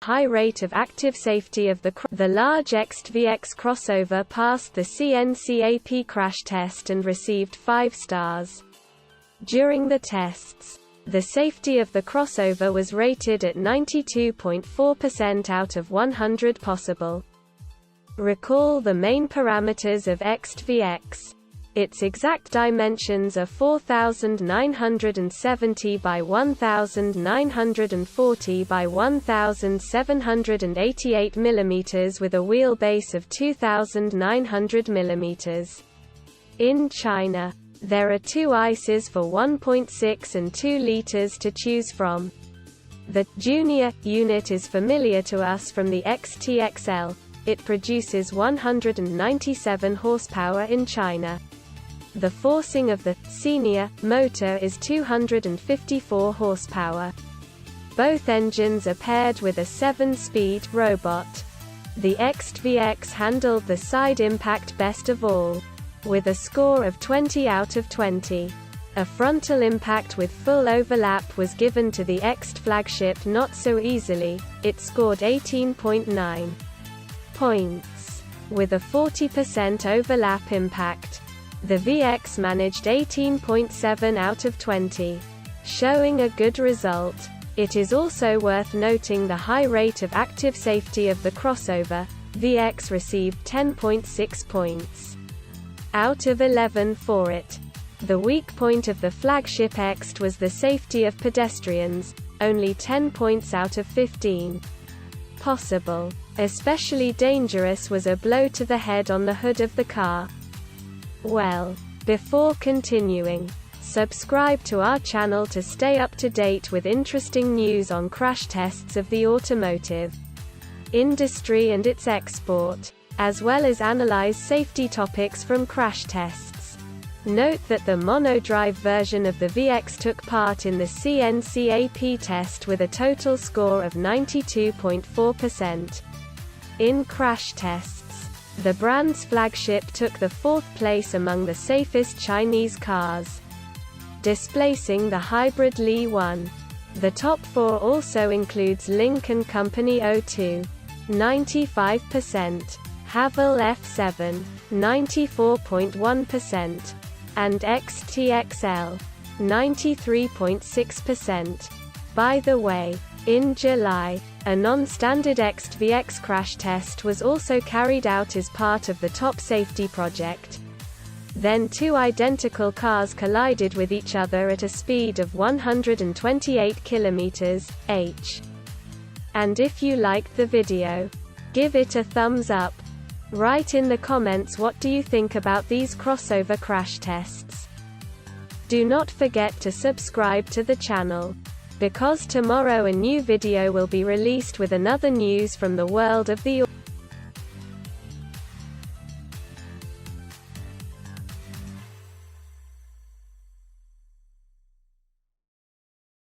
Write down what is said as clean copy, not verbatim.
high rate of active safety of the large Exeed VX crossover passed the CNCAP crash test and received 5 stars. During the tests, the safety of the crossover was rated at 92.4% out of 100 possible. Recall the main parameters of Exeed VX. Its exact dimensions are 4,970 by 1,940 by 1,788 mm with a wheelbase of 2,900 mm. In China, there are 2 ICEs for 1.6 and 2 liters to choose from. The junior unit is familiar to us from the XT-XL. It produces 197 horsepower in China. The forcing of the senior motor is 254 horsepower. Both engines are paired with a 7-speed robot. The Exeed VX handled the side impact best of all, with a score of 20 out of 20. A frontal impact with full overlap was given to the Exeed flagship not so easily. It scored 18.9 points. With a 40% overlap impact, the VX managed 18.7 out of 20, showing a good result. It is also worth noting the high rate of active safety of the crossover. VX received 10.6 points out of 11 for it. The weak point of the flagship Exeed was the safety of pedestrians, only 10 points out of 15 possible. Especially dangerous was a blow to the head on the hood of the car. Well, before continuing, subscribe to our channel to stay up to date with interesting news on crash tests of the automotive industry and its export, as well as analyze safety topics from crash tests. Note that the monodrive version of the VX took part in the CNCAP test with a total score of 92.4%. In crash tests, the brand's flagship took the 4th place among the safest Chinese cars, displacing the hybrid Li 1. The top 4 also includes Lynk & Company 02, 95%, Haval F7, 94.1%, and XT-XL, 93.6%. By the way, in July, a non-standard Exeed VX crash test was also carried out as part of the top safety project. Then 2 identical cars collided with each other at a speed of 128 km/h. And if you liked the video, give it a thumbs up. Write in the comments what do you think about these crossover crash tests. Do not forget to subscribe to the channel, because tomorrow a new video will be released with another news from the world of the